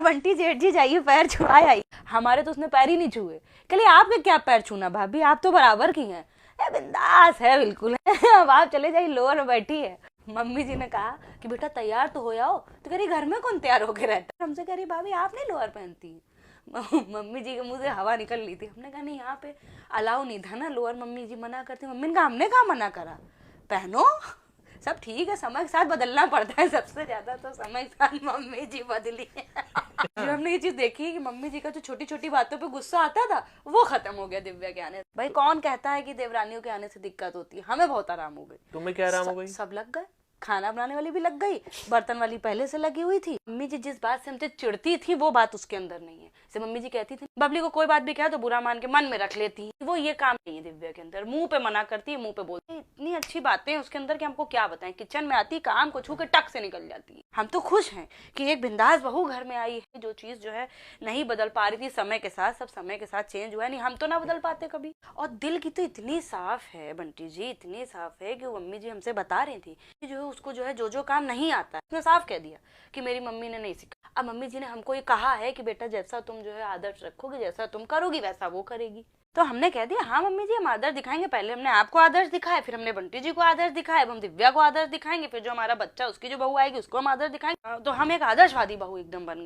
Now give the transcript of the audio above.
बंटी जेठ जी जाइए पैर छुआए आई। हमारे तो उसने पैर ही नहीं छुए। कहले आपके क्या पैर छूना भाभी, आप तो बराबर की हैं। बिंदास है बिल्कुल। अब आप चले जाइए, लोअर में बैठी है। मम्मी जी ने कहा कि बेटा तैयार तो हो जाओ, तो कह रही घर में कौन तैयार होके रहता है। हमसे कह रही भाभी आप नहीं लोअर पहनती। मम्मी जी के मुंह से हवा निकल ली थी। हमने कहा नहीं यहाँ पे अलाउ नहीं था ना लोअर, मम्मी जी मना करती। मम्मी ने कहा हमने कहा मना करा, पहनो सब ठीक है, समय के साथ बदलना पड़ता है। सबसे ज्यादा तो समय के साथ मम्मी जी बदली है। जब हमने ये चीज देखी कि मम्मी जी का जो छोटी छोटी बातों पे गुस्सा आता था वो खत्म हो गया दिव्या के आने से। भाई कौन कहता है कि देवरानियों के आने से दिक्कत होती है, हमें बहुत आराम हो गई। तुम्हें क्या आराम हो गई? सब लग गए, खाना बनाने वाली भी लग गई, बर्तन वाली पहले से लगी हुई थी। मम्मी जी जिस बात से हमसे चिढ़ती थी वो बात उसके अंदर नहीं है। जैसे मम्मी जी कहती थी बबली को कोई बात भी कहा तो बुरा मान के मन में रख लेती है, वो ये काम नहीं है दिव्या के अंदर। मुंह पे मना करती है, मुंह पे बोलती है। इतनी अच्छी बातें हैं उसके अंदर कि हमको क्या बताएं। किचन में आती, काम को छू के टक से निकल जाती है। हम तो खुश हैं कि एक बिंदास बहू घर में आई है। जो चीज जो है नहीं बदल पा रही थी समय के साथ, सब समय के साथ चेंज हुआ है। नहीं हम तो ना बदल पाते कभी। और दिल की तो इतनी साफ है बंटी जी, इतनी साफ है कि मम्मी जी हमसे बता रही थी कि जो है उसको जो है जो काम नहीं आता है उसने साफ कह दिया कि मेरी मम्मी ने नहीं सिखाया। अब मम्मी जी ने हमको ये कहा है कि बेटा जैसा तुम जो है आदर्श रखोगे, जैसा तुम करोगी वैसा वो करेगी। तो हमने कह दिया हाँ मम्मी जी हम आदर्श दिखाएंगे। पहले हमने आपको आदर्श दिखाया, फिर हमने बंटी जी को आदर्श दिखाया, अब हम दिव्या को आदर्श दिखाएंगे, फिर जो हमारा बच्चा उसकी जो बहू आएगी उसको हम आदर्श दिखाएंगे। तो हम एक आदर्शवादी बहू एकदम बन